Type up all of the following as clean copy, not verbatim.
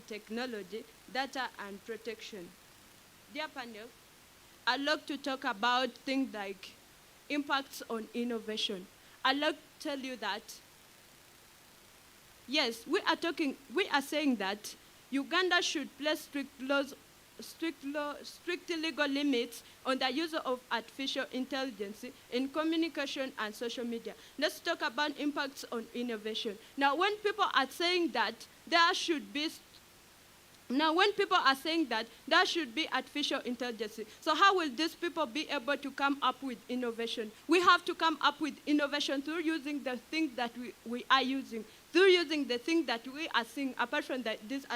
technology, data, and protection. Dear panel, I'd like to talk about things like impacts on innovation. I'd like to tell you that, yes, we are saying that Uganda should place strict legal limits on the use of artificial intelligence in communication and social media. Let's talk about impacts on innovation. Now, when people are saying that there should be there should be artificial intelligence, so how will these people be able to come up with innovation? We have to come up with innovation through using the things that we are using, through using the things that we are seeing, apart from these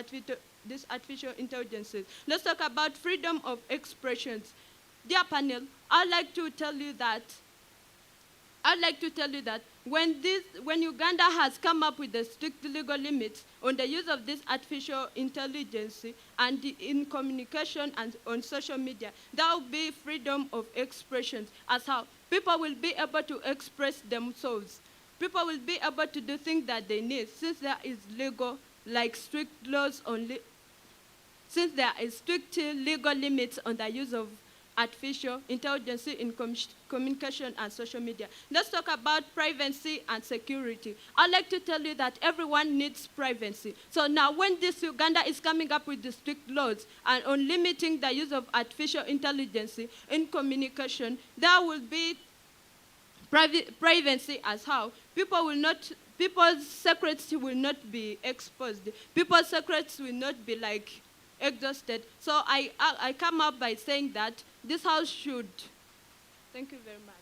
artificial intelligences. Let's talk about freedom of expressions. Dear panel, I'd like to tell you that when Uganda has come up with the strict legal limits on the use of this artificial intelligence and in communication and on social media, there will be freedom of expression, as how people will be able to express themselves. People will be able to do things that they need, since there is legal, like strict laws since there is strict legal limits on the use of artificial intelligence in communication and social media. Let's talk about privacy and security. I'd like to tell you that everyone needs privacy. So now when this Uganda is coming up with the strict laws and on limiting the use of artificial intelligence in communication, there will be privacy, as how people's secrets will not be exposed. People's secrets will not be like exhausted. So I come up by saying that this house should. Thank you very much.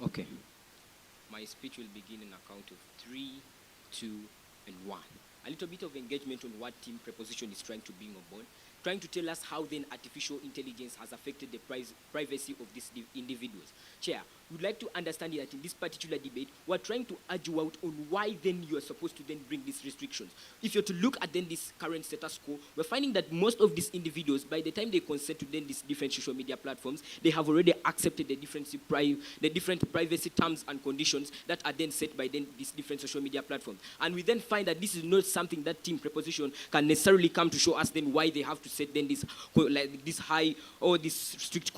Okay. My speech will begin in a count of 3, 2, and 1. A little bit of engagement on what team preposition is trying to bring on board, trying to tell us how then artificial intelligence has affected the privacy of these individuals. Chair, we'd like to understand that in this particular debate, we're trying to urge you out on why then you are supposed to then bring these restrictions. If you're to look at then this current status quo, we're finding that most of these individuals, by the time they consent to then these different social media platforms, they have already accepted the different privacy terms and conditions that are then set by then these different social media platforms. And we then find that this is not something that team preposition can necessarily come to show us then why they have to set then this high or these strict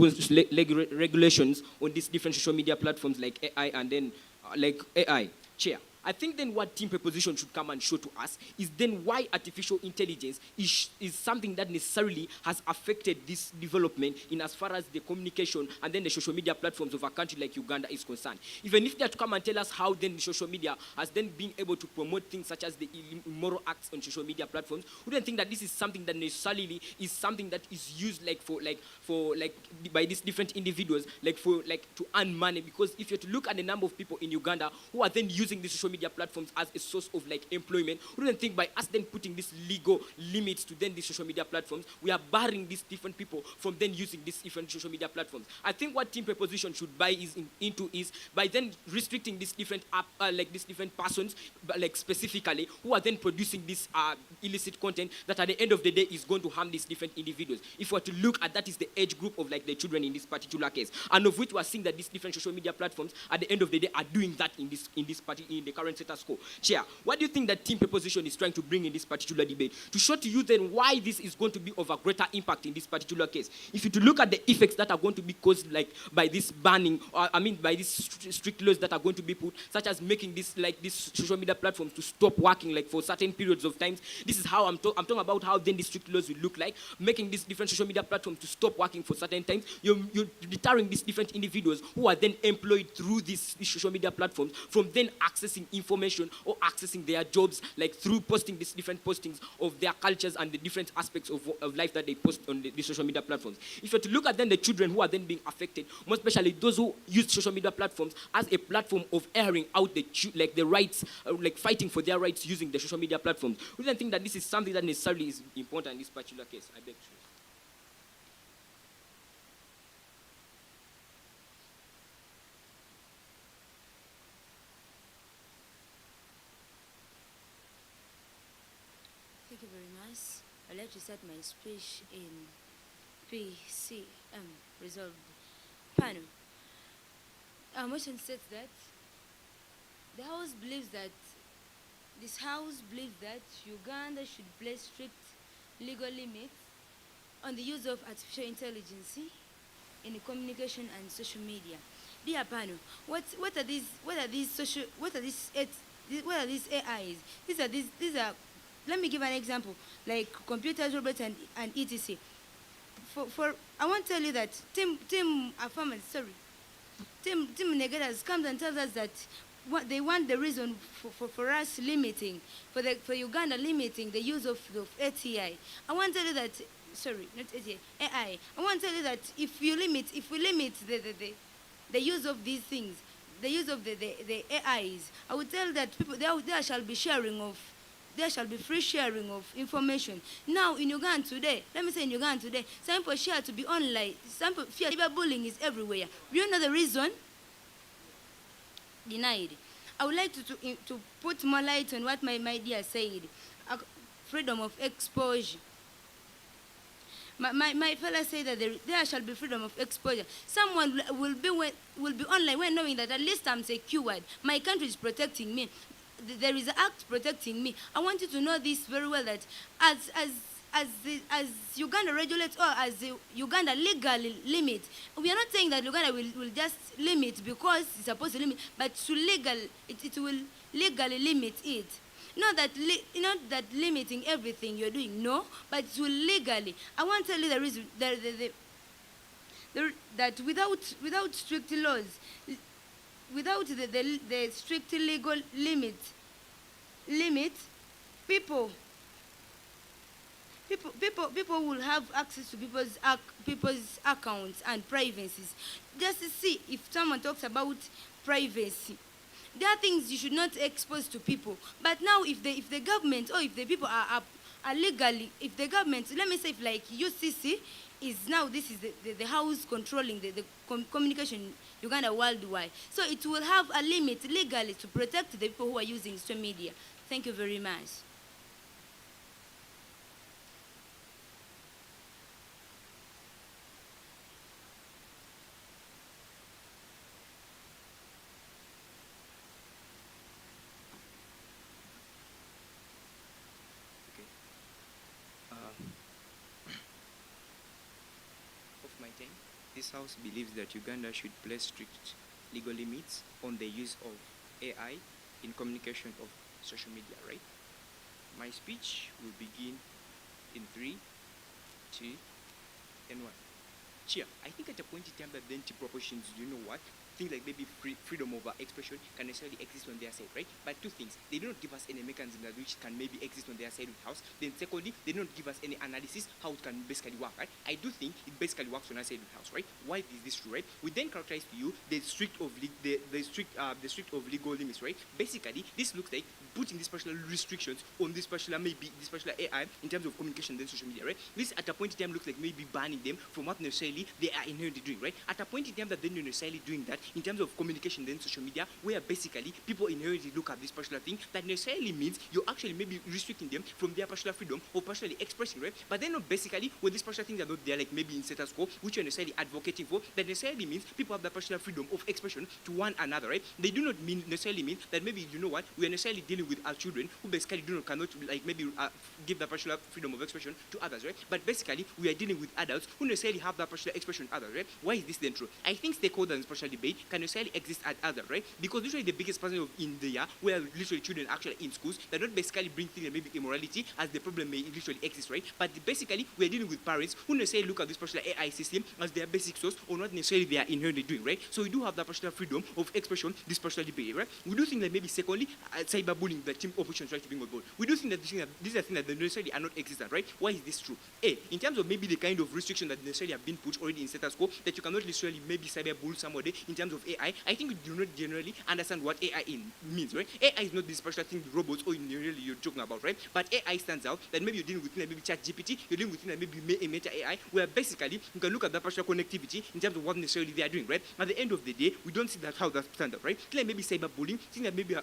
regulations on these different social media platforms like AI and then like AI. Chair, I think then what team preposition should come and show to us is then why artificial intelligence is something that necessarily has affected this development in as far as the communication and then the social media platforms of a country like Uganda is concerned. Even if they have to come and tell us how then the social media has then been able to promote things such as the immoral acts on social media platforms, we don't think that this is something that necessarily is something that is used by these different individuals to earn money. Because if you're to look at the number of people in Uganda who are then using these social media platforms as a source of employment, we don't think by us then putting these legal limits to then these social media platforms, we are barring these different people from then using these different social media platforms. I think what team preposition should buy is by then restricting these different these different persons, specifically who are then producing this illicit content that at the end of the day is going to harm these different individuals. If we're to look at that is the age group of the children in this particular case, and of which we are seeing that these different social media platforms at the end of the day are doing that in the current status quo. Chair, what do you think that team preposition is trying to bring in this particular debate to show to you then why this is going to be of a greater impact in this particular case? If you to look at the effects that are going to be caused by this banning, by these strict laws that are going to be put, such as making these social media platforms to stop working for certain periods of times. This is how I'm talking about how then the strict laws will look like, making these different social media platforms to stop working for certain times. You're deterring these different individuals who are then employed through these social media platforms from then accessing information or accessing their jobs through posting these different postings of their cultures and the different aspects of life that they post on the social media platforms. If you're to look at then the children who are then being affected, more especially those who use social media platforms as a platform of airing out the rights, fighting for their rights using the social media platforms, we don't think that this is something that necessarily is important in this particular case. I beg to. mass. I'd like to start my speech in PCM, resolved panel. Our motion states that the House believes that this House believes that Uganda should place strict legal limits on the use of artificial intelligence in communication and social media. Dear panel, what are these AIs? These are let me give an example, like computers, robots, and etc. For I want to tell you that Tim Negeras comes and tells us that what they want the reason for us limiting, for Uganda limiting the use of ATI. I want to tell you that, sorry, not ATI, AI. I want to tell you that if we limit the use of these things, the use of the AIs, I would tell that people there shall be free sharing of information. Now in Uganda today, let me say in Uganda today, some people share to be online. Some people fear cyberbullying is everywhere. Do you know the reason? Denied. I would like to put more light on what my dear said. Freedom of exposure. My fellow said that there shall be freedom of exposure. Someone will be online when knowing that at least I'm secured. My country is protecting me. There is an act protecting me. I want you to know this very well, that as Uganda regulates, or as Uganda legally limits, we are not saying that Uganda will just limit because it's supposed to limit, but it will legally limit it. Not that limiting everything you're doing, no, but it will legally. I want to tell you the reason that without strict laws, without the strict legal limits, people will have access to people's accounts and privacies. Just to see, if someone talks about privacy, there are things you should not expose to people. But now, if the government, or if the people are legally, if the government, let me say, if like UCC is now, this is the house controlling the communication Uganda worldwide, so it will have a limit legally to protect the people who are using social media. Thank you very much. Of my time, this House believes that Uganda should place strict legal limits on the use of AI in communication of social media, right? My speech will begin in 3, 2, and 1. Chair, I think at a point in time that the NT propositions, you know what? Things like maybe freedom of expression can necessarily exist on their side, right? But two things, they do not give us any mechanism that which can maybe exist on their side of the House. Then secondly, they do not give us any analysis how it can basically work, right? I do think it basically works on our side of the House, right? Why is this true, right? We then characterize to you the strict of legal limits, right? Basically, this looks like putting these particular restrictions on this particular AI in terms of communication and social media, right? This at a point in time looks like maybe banning them from what necessarily they are inherently doing, right? At a point in time that they're not necessarily doing that in terms of communication and social media, where basically people inherently look at this particular thing, that necessarily means you're actually maybe restricting them from their personal freedom or personally expressing, right? But then basically when these particular things are not there, like maybe in status quo, which you're necessarily advocating for, that necessarily means people have the personal freedom of expression to one another, right? They do not necessarily mean that maybe, you know what, we are necessarily dealing with our children who basically cannot like maybe give the personal freedom of expression to others, right? But basically we are dealing with adults who necessarily have that personal expression to others, right? Why is this then true? I think stakeholders and social debate can necessarily exist at others, right? Because literally the biggest person in the year where literally children are actually in schools, they don't basically bring things like maybe immorality as the problem may literally exist, right? But basically we are dealing with parents who necessarily look at this particular AI system as their basic source or not necessarily they are inherently doing, right? So we do have that personal freedom of expression, this personal debate, right? We do think that maybe secondly, cyberbullying, the team opposition tries to bring on board. We do think that these are things that necessarily are not existent, right? Why is this true? In terms of maybe the kind of restriction that necessarily have been put already in status quo, that you cannot necessarily maybe cyberbully somebody in terms terms of AI, I think we do not generally understand what AI means, right? AI is not this special thing, the robots, or really you're talking about, right? But AI stands out that maybe you're dealing with maybe ChatGPT, you're dealing with maybe a Meta AI, where basically you can look at that partial connectivity in terms of what necessarily they are doing, right? At the end of the day, we don't see that how that stand up, right? Like maybe cyberbullying, things that maybe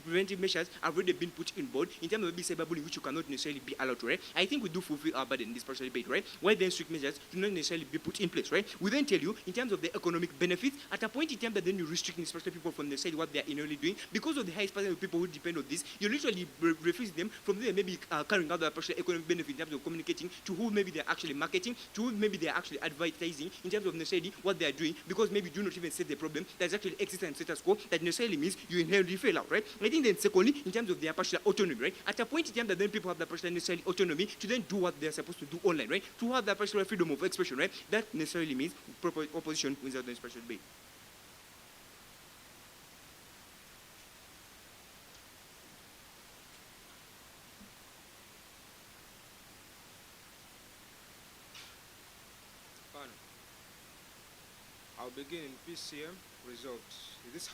preventive measures have already been put in board in terms of maybe cyberbullying, which you cannot necessarily be allowed to, right? I think we do fulfill our burden in this partial debate, right? Why then strict measures do not necessarily be put in place, right? We then tell you in terms of the economic benefits, at a point in time that then you restrict especially people from necessarily what they are inherently doing, because of the highest percentage of people who depend on this, you literally refuse them from there maybe carrying out that partial economic benefit in terms of communicating to who maybe they're actually marketing, to who maybe they're actually advertising in terms of necessarily what they are doing, because maybe you do not even set the problem that's actually existing in status quo that necessarily means you inherently fail out, right? I think then secondly, in terms of their partial autonomy, right? At a point in time that then people have the partial necessarily autonomy to then do what they're supposed to do online, right? To have that partial freedom of expression, right? That necessarily means proper opposition without the special debate. I'll begin in PCM results. This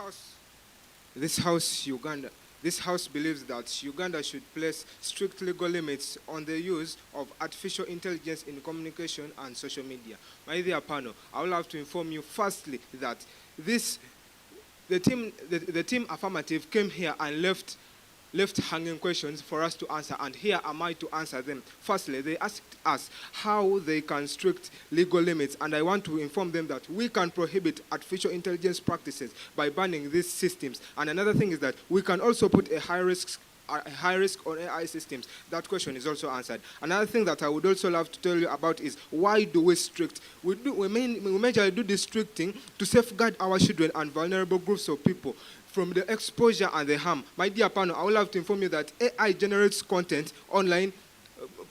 house believes that Uganda should place strict legal limits on the use of artificial intelligence in communication and social media. My dear panel, I would like to inform you firstly that the team affirmative came here and left hanging questions for us to answer, and here am I to answer them. Firstly, they asked us how they can strict legal limits, and I want to inform them that we can prohibit artificial intelligence practices by banning these systems. And another thing is that we can also put a high risk on AI systems. That question is also answered. Another thing that I would also love to tell you about is why do we strict? We majorly do this stricting to safeguard our children and vulnerable groups of people from the exposure and the harm. My dear panel, I would love to inform you that AI generates content online,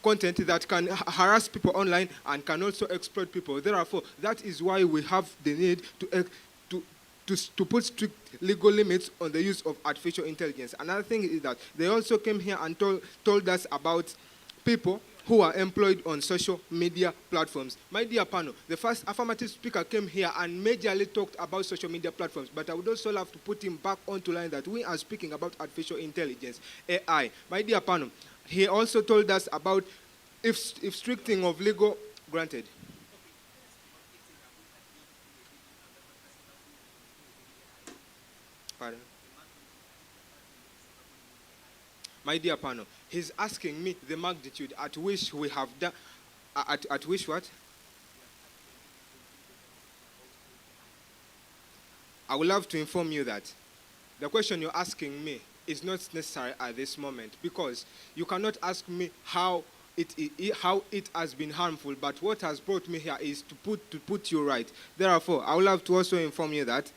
content that can harass people online and can also exploit people. Therefore, that is why we have the need to put strict legal limits on the use of artificial intelligence. Another thing is that they also came here and told us about people who are employed on social media platforms. My dear panel, the first affirmative speaker came here and majorly talked about social media platforms, but I would also love to put him back onto line that we are speaking about artificial intelligence, AI. My dear panel, he also told us about if stricting of legal, granted. Pardon? My dear panel, he's asking me the magnitude at which we have done, at which what? I would love to inform you that the question you're asking me is not necessary at this moment, because you cannot ask me how it has been harmful, but what has brought me here is to put you right. Therefore, I would love to also inform you that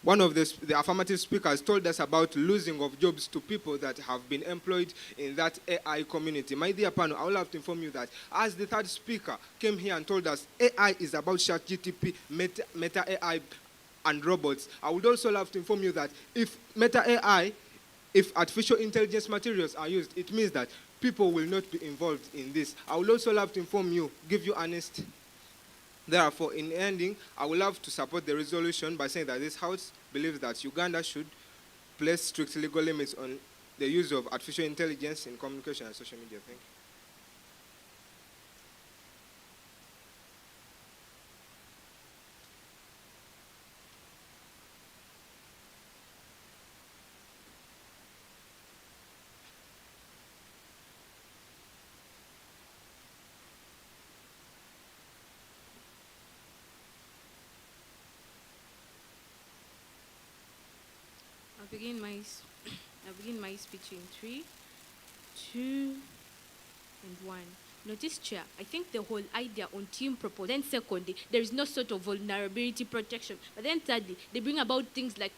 one of the affirmative speakers told us about losing of jobs to people that have been employed in that AI community. My dear panel, I would love to inform you that as the third speaker came here and told us AI is about ChatGPT, Meta AI, and robots, I would also love to inform you that if Meta AI, if artificial intelligence materials are used, it means that people will not be involved in this. I would also love to inform you, give you honest. Therefore, in ending, I would love to support the resolution by saying that this House believes that Uganda should place strict legal limits on the use of artificial intelligence in communication and social media. Thank you. I'll begin my speech in 3, 2, and 1. Notice, Chair, I think the whole idea on team proposal. Then secondly, there is no sort of vulnerability protection. But then thirdly, they bring about things like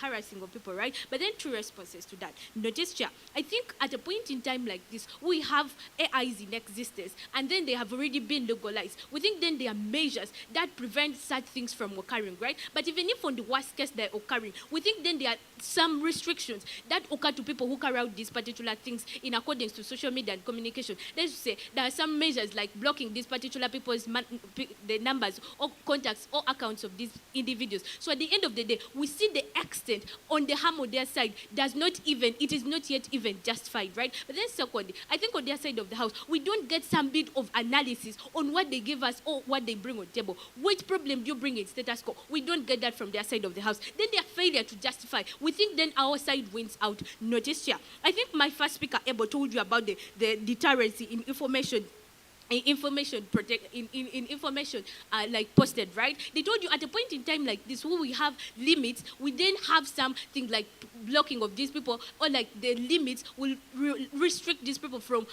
harassing of people, right? But then two responses to that. Notice, Chair, I think at a point in time like this, we have AIs in existence, and then they have already been legalized. We think then there are measures that prevent such things from occurring, right? But even if on the worst case they're occurring, we think then there are some restrictions that occur to people who carry out these particular things in accordance to social media and communication. Let's say there are some measures like blocking these particular people's the numbers or contacts or accounts of these individuals. So at the end of the day, we see the extent on the harm on their side it is not yet even justified, right? But then secondly, I think on their side of the house, we don't get some bit of analysis on what they give us or what they bring on the table. Which problem do you bring in status quo? We don't get that from their side of the house. Then their failure to justify, we think then our side wins out. Notice here, I think my first speaker Ebo told you about the deterrency in information information like posted, right? They told you at a point in time like this where we have limits, we then have something like blocking of these people, or like the limits will restrict these people from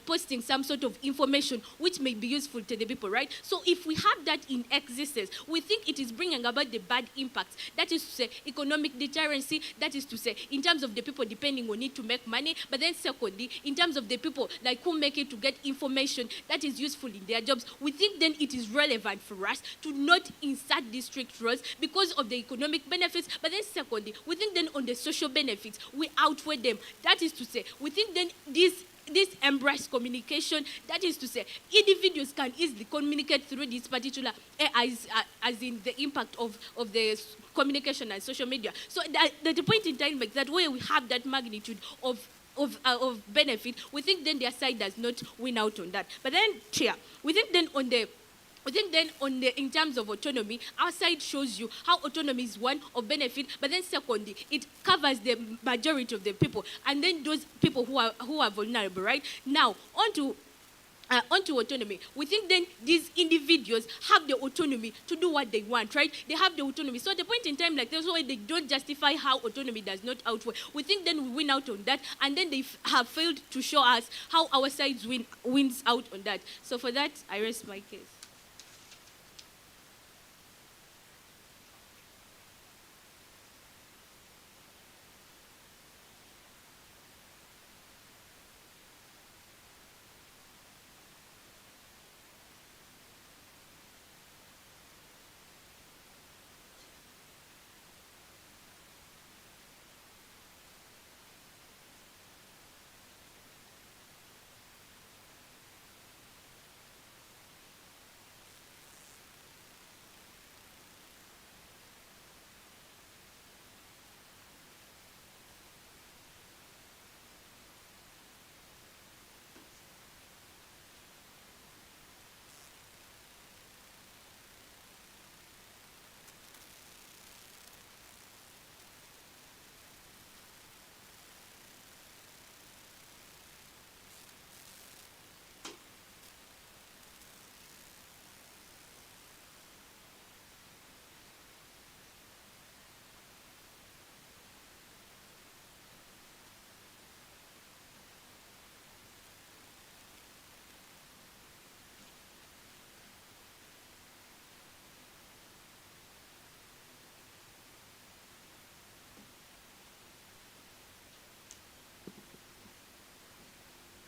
posting some sort of information which may be useful to the people, right? So if we have that in existence, we think it is bringing about the bad impacts. That is to say, economic deterrency, that is to say, in terms of the people depending on it to make money, but then secondly, in terms of the people like who make it to get information that is useful in their jobs, we think then it is relevant for us to not insert these strict rules because of the economic benefits, but then secondly, we think then on the social benefits, we outweigh them. That is to say, we think then this embrace communication, that is to say, individuals can easily communicate through this particular as in the impact of the communication and social media. So that the point in time like that where we have that magnitude of benefit, we think then their side does not win out on that. But then we think then in terms of autonomy, our side shows you how autonomy is one of benefit, but then secondly, it covers the majority of the people, and then those people who are vulnerable, right? Now, onto autonomy. We think then these individuals have the autonomy to do what they want, right? They have the autonomy. So at the point in time like this, why they don't justify how autonomy does not outweigh. We think then we win out on that, and then they have failed to show us how our sides wins out on that. So for that, I rest my case.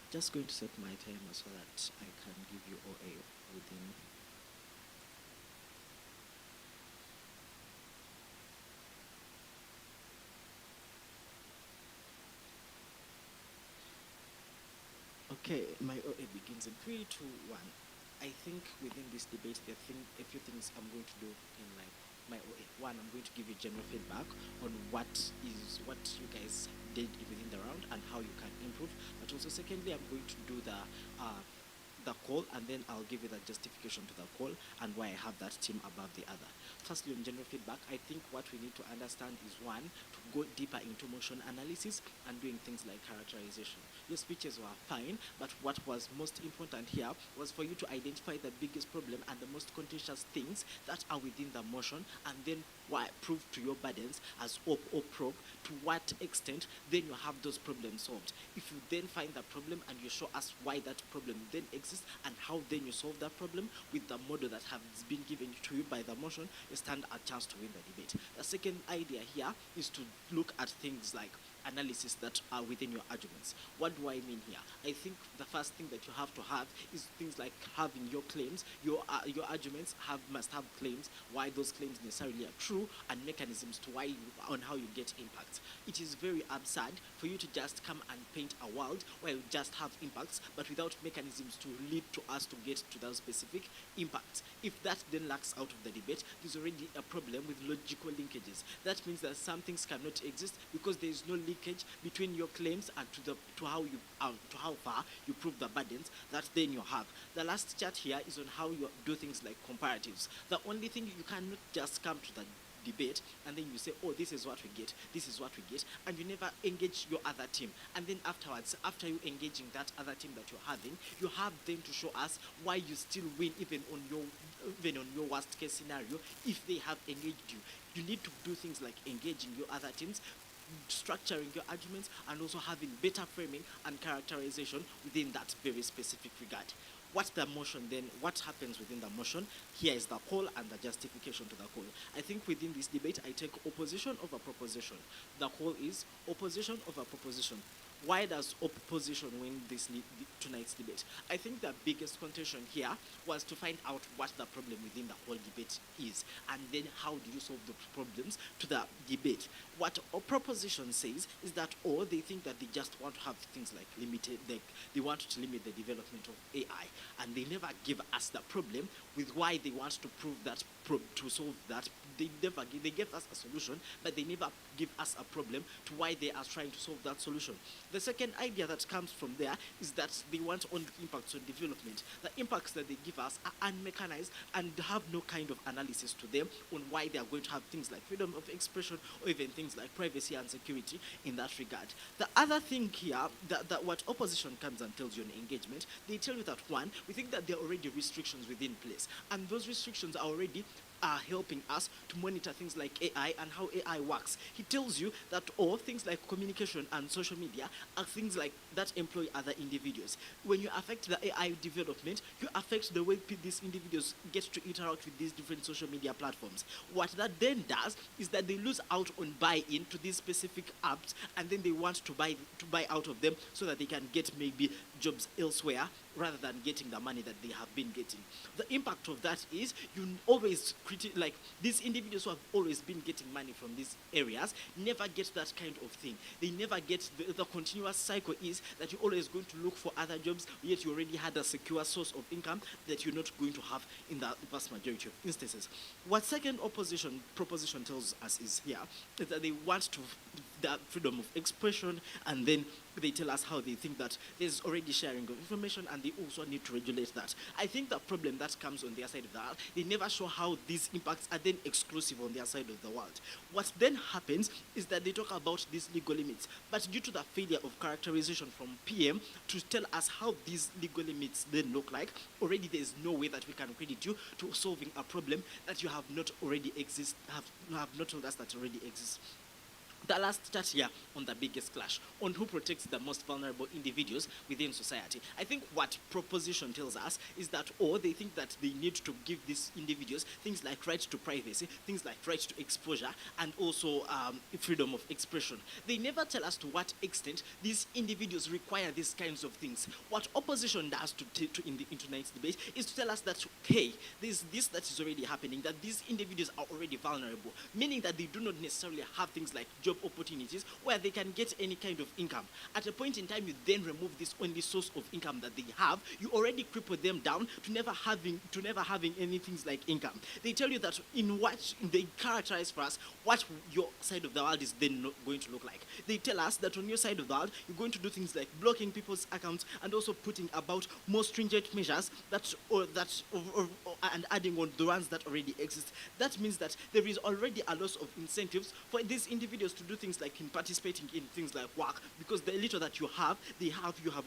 Just going to set my timer so that I can give you OA within. Okay, my OA begins in 3, 2, 1. I think within this debate, there are a few things I'm going to do in like my OA. One, I'm going to give you general feedback on what you guys did within the round and how you can improve. But also, secondly, I'm going to do the call, and then I'll give you the justification to the call and why I have that team above the other. Firstly, on general feedback, I think what we need to understand is one, to go deeper into motion analysis and doing things like characterization. Your speeches were fine, but what was most important here was for you to identify the biggest problem and the most contentious things that are within the motion, and then prove to your burdens as op or prog to what extent then you have those problems solved. If you then find the problem and you show us why that problem then exists and how then you solve that problem with the model that has been given to you by the motion, you stand a chance to win the debate. The second idea here is to look at things like analysis that are within your arguments. What do I mean here? I think the first thing that you have to have is things like having your claims, your arguments must have claims, why those claims necessarily are true, and mechanisms to on how you get impacts. It is very absurd for you to just come and paint a world where you just have impacts, but without mechanisms to lead to us to get to those specific impacts. If that then lacks out of the debate, there's already a problem with logical linkages. That means that some things cannot exist because there is no linkage between your claims and to how far you prove the burdens that then you have. The last chart here is on how you do things like comparatives. The only thing you cannot just come to the debate and then you say, oh, this is what we get, this is what we get, and you never engage your other team. And then afterwards, after you engaging that other team that you're having, you have them to show us why you still win even on your worst case scenario if they have engaged you. You need to do things like engaging your other teams, structuring your arguments, and also having better framing and characterization within that very specific regard. What's the motion then? What happens within the motion? Here is the call and the justification to the call. I think within this debate, I take opposition over proposition. The call is opposition over proposition. Why does opposition win tonight's debate? I think the biggest contention here was to find out what the problem within the whole debate is, and then how do you solve the problems to the debate. What a proposition says is that, or they think that they just want to have things like limited, they want to limit the development of AI, and they never give us the problem with why they want to prove that, to solve that. They gave us a solution, but they never give us a problem to why they are trying to solve that solution. The second idea that comes from there is that they want only impacts on development. The impacts that they give us are unmechanized and have no kind of analysis to them on why they are going to have things like freedom of expression or even things like privacy and security in that regard. The other thing here, that what opposition comes and tells you in engagement, they tell you that, one, we think that there are already restrictions within place, and those restrictions are already helping us to monitor things like AI and how AI works. He tells you that all things like communication and social media are things like that employ other individuals. When you affect the AI development, you affect the way these individuals get to interact with these different social media platforms. What that then does is that they lose out on buy-in to these specific apps, and then they want to buy out of them so that they can get maybe jobs elsewhere rather than getting the money that they have been getting. The impact of that is you always like these individuals who have always been getting money from these areas never get that kind of thing. They never get the continuous cycle is that you're always going to look for other jobs, yet you already had a secure source of income that you're not going to have in the vast majority of instances. What second proposition tells us is here is that they want to the freedom of expression, and then they tell us how they think that there's already sharing of information and they also need to regulate that. I think the problem that comes on their side of the world, they never show how these impacts are then exclusive on their side of the world. What then happens is that they talk about these legal limits, but due to the failure of characterization from PM to tell us how these legal limits then look like, already there is no way that we can credit you to solving a problem that you have not already have not told us that already exists. The last chart here on the biggest clash, on who protects the most vulnerable individuals within society. I think what proposition tells us is that, or they think that they need to give these individuals things like right to privacy, things like right to exposure, and also freedom of expression. They never tell us to what extent these individuals require these kinds of things. What opposition does in tonight's debate is to tell us that, hey, there's this that is already happening, that these individuals are already vulnerable, meaning that they do not necessarily have things like job opportunities where they can get any kind of income. At a point in time, you then remove this only source of income that they have. You already cripple them down to never having any things like income. They tell you that in what they characterize for us what your side of the world is then not going to look like. They tell us that on your side of the world, you're going to do things like blocking people's accounts and also putting about more stringent measures and adding on the ones that already exist. That means that there is already a loss of incentives for these individuals to do things like in participating in things like work, because the little that you have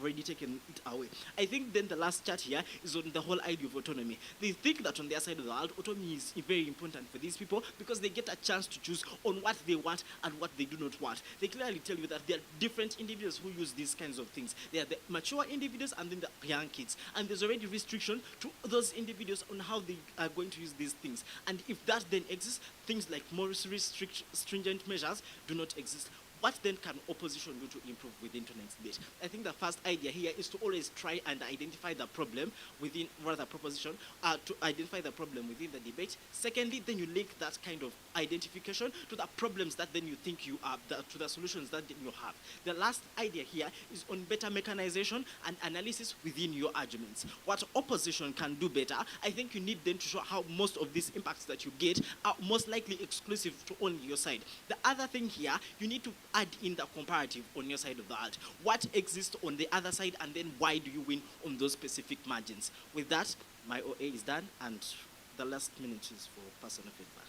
already taken it away. I think then the last chart here is on the whole idea of autonomy. They think that on their side of the world, autonomy is very important for these people because they get a chance to choose on what they want and what they do not want. They clearly tell you that there are different individuals who use these kinds of things. There are the mature individuals and then the young kids. And there's already restriction to those individuals on how they are going to use these things. And if that then exists, things like more stringent measures do not exist. What then can opposition do to improve within tonight's debate? I think the first idea here is to always try and identify the problem within, rather proposition, to identify the problem within the debate. Secondly, then you link that kind of identification to the problems that then you think you are, to the solutions that you have. The last idea here is on better mechanization and analysis within your arguments. What opposition can do better, I think you need them to show how most of these impacts that you get are most likely exclusive to only your side. The other thing here, you need to add in the comparative on your side of the alt. What exists on the other side, and then why do you win on those specific margins? With that, my OA is done, and the last minute is for personal feedback.